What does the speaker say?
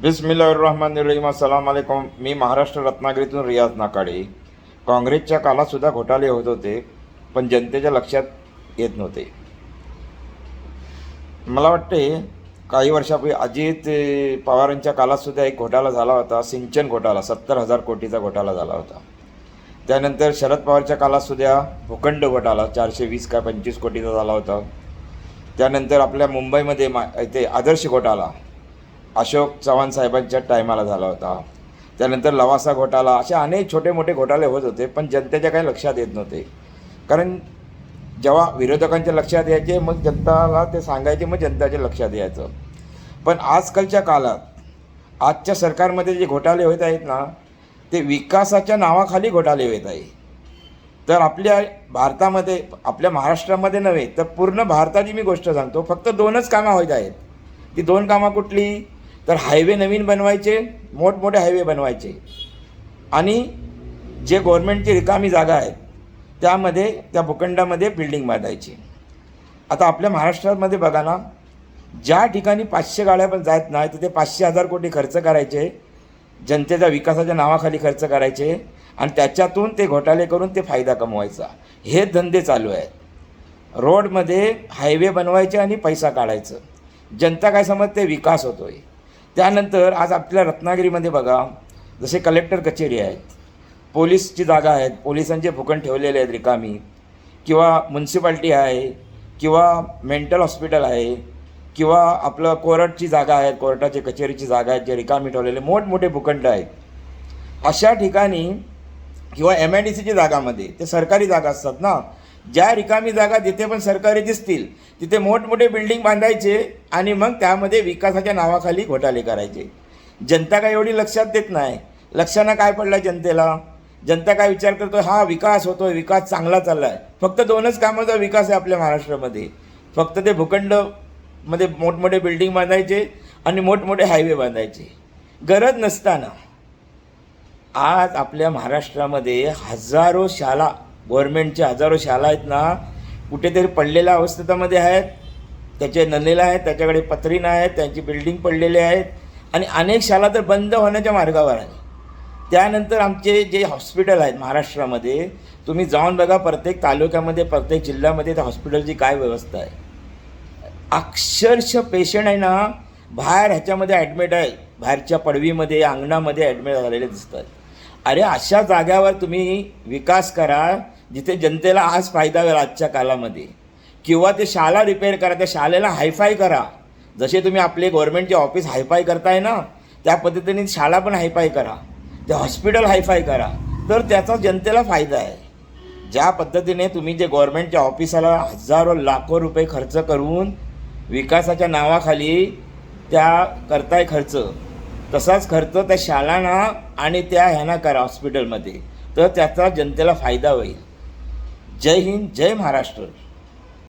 बिस्मिल्लाहिर्रहमानिर्रहीम. अस्सलाम वालेकुम. मी महाराष्ट्र रत्नागिरीतून रियाज नाकाडे. काँग्रेसच्या काळातसुद्धा घोटाळे होत होते, पण जनतेच्या लक्षात येत नव्हते. मला वाटते काही वर्षापूर्वी अजित पवारांच्या काळातसुद्धा एक घोटाळा झाला होता, सिंचन घोटाळा. 70,000 कोटीचा घोटाळा झाला होता. त्यानंतर शरद पवारच्या काळातसुद्धा भूखंड घोटाळा 420 का 25 कोटीचा झाला होता. त्यानंतर आपल्या मुंबईमध्ये इथे आदर्श घोटाळा अशोक चव्हाण साहेबांच्या टायमाला झाला होता. त्यानंतर लवासा घोटाळा, असे अनेक छोटे मोठे घोटाळे होत होते, पण जनतेच्या काही लक्षात येत नव्हते. कारण जेव्हा विरोधकांच्या लक्षात यायचे, मग जनताला ते सांगायचे, मग जनताच्या लक्षात यायचं. पण आजकालच्या काळात आजच्या सरकारमध्ये जे घोटाळे होत आहेत ना, ते विकासाच्या नावाखाली घोटाळे होत आहे. तर आपल्या भारतामध्ये, आपल्या महाराष्ट्रामध्ये नव्हे तर पूर्ण भारताची मी गोष्ट सांगतो, फक्त 2च कामं होत आहेत. ती 2 कामं कुठली? तर हायवे नवीन बनवायचे, मोठमोठे हायवे बनवायचे, आणि जे गव्हर्नमेंटची रिकामी जागा आहे त्यामध्ये, त्या भूखंडामध्ये बिल्डिंग बांधायची. आता आपल्या महाराष्ट्रामध्ये बघा ना, ज्या ठिकाणी 500 गाड्या पण जात नाही तिथे 500,000 कोटी खर्च करायचे, जनतेच्या विकासाच्या नावाखाली खर्च करायचे, आणि त्याच्यातून ते घोटाळे करून ते फायदा कमवायचा. हे धंदे चालू आहेत. रोडमध्ये हायवे बनवायचे आणि पैसा काढायचं. जनता काय समजते? विकास होतो आहे. त्यानंतर आज आपल्या रत्नागिरीमध्ये बघा, जसे कलेक्टर कचेरी आहेत, पोलीसची जागा आहेत, पोलिसांचे भूखंड ठेवलेले आहेत रिकामी, किंवा म्युन्सिपाल्टी आहे, किंवा मेंटल हॉस्पिटल आहे, किंवा आपलं कोर्टाची जागा आहे, कोर्टाची कचेरीची जागा आहेत, जे रिकामी ठेवलेले मोठमोठे भूखंड आहेत. अशा ठिकाणी, किंवा MIDCची जागामध्ये, ते सरकारी जागा असतात ना, ज्या रिकामी जागा जिथे पण सरकारी दिसतील तिथे मोठमोठे बिल्डिंग बांधायचे, आणि मग त्यामध्ये विकासाच्या नावाखाली घोटाळे करायचे. जनता काय एवढी लक्षात देत नाही. लक्षानं काय पडलं जनतेला? जनता काय विचार करतो? हा विकास होतो आहे, विकास चांगला चालला आहे. फक्त 2च कामाचा विकास आहे आपल्या महाराष्ट्रामध्ये. फक्त ते भूखंडमध्ये मोठमोठे बिल्डिंग बांधायचे आणि मोठमोठे हायवे बांधायचे. गरज नसताना आज आपल्या महाराष्ट्रामध्ये हजारो शाळा, गव्हर्नमेंटच्या हजारो शाळा आहेत ना, कुठेतरी पडलेल्या अवस्थेमध्ये आहेत. त्याचे नल्लेला आहेत, त्याच्याकडे पत्रीनं आहेत, त्यांची बिल्डिंग पडलेले आहेत, आणि अनेक शाळा तर बंद होण्याच्या मार्गावर आहे. त्यानंतर आमचे जे हॉस्पिटल आहेत महाराष्ट्रामध्ये, तुम्ही जाऊन बघा, प्रत्येक तालुक्यामध्ये, प्रत्येक जिल्ह्यामध्ये त्या हॉस्पिटलची काय व्यवस्था आहे. अक्षरशः पेशंट आहे ना, बाहेर ह्याच्यामध्ये ॲडमिट आहे, बाहेरच्या पडवीमध्ये, अंगणामध्ये ॲडमिट झालेले दिसतात. अरे, अशा जाग्यावर तुम्ही विकास करा जिथे जनतेला आज फायदा होईल आजच्या काळामध्ये. किंवा ते शाळा रिपेअर करा, त्या शाळेला हायफाय करा. जसे तुम्ही आपले गव्हर्नमेंटचे ऑफिस हायफाय करताय ना, त्या पद्धतीने शाळा पण हायफाय करा, ते हॉस्पिटल हायफाय करा, तर त्याचा जनतेला फायदा आहे. ज्या पद्धतीने तुम्ही जे गव्हर्नमेंटच्या ऑफिसाला हजारो लाखो रुपये खर्च करून विकासाच्या नावाखाली त्या करताय खर्च, तसाच खर्च त्या शाळांना आणि त्या ह्यांना करा हॉस्पिटलमध्ये, तर त्याचा जनतेला फायदा होईल. जय हिंद, जय महाराष्ट्र.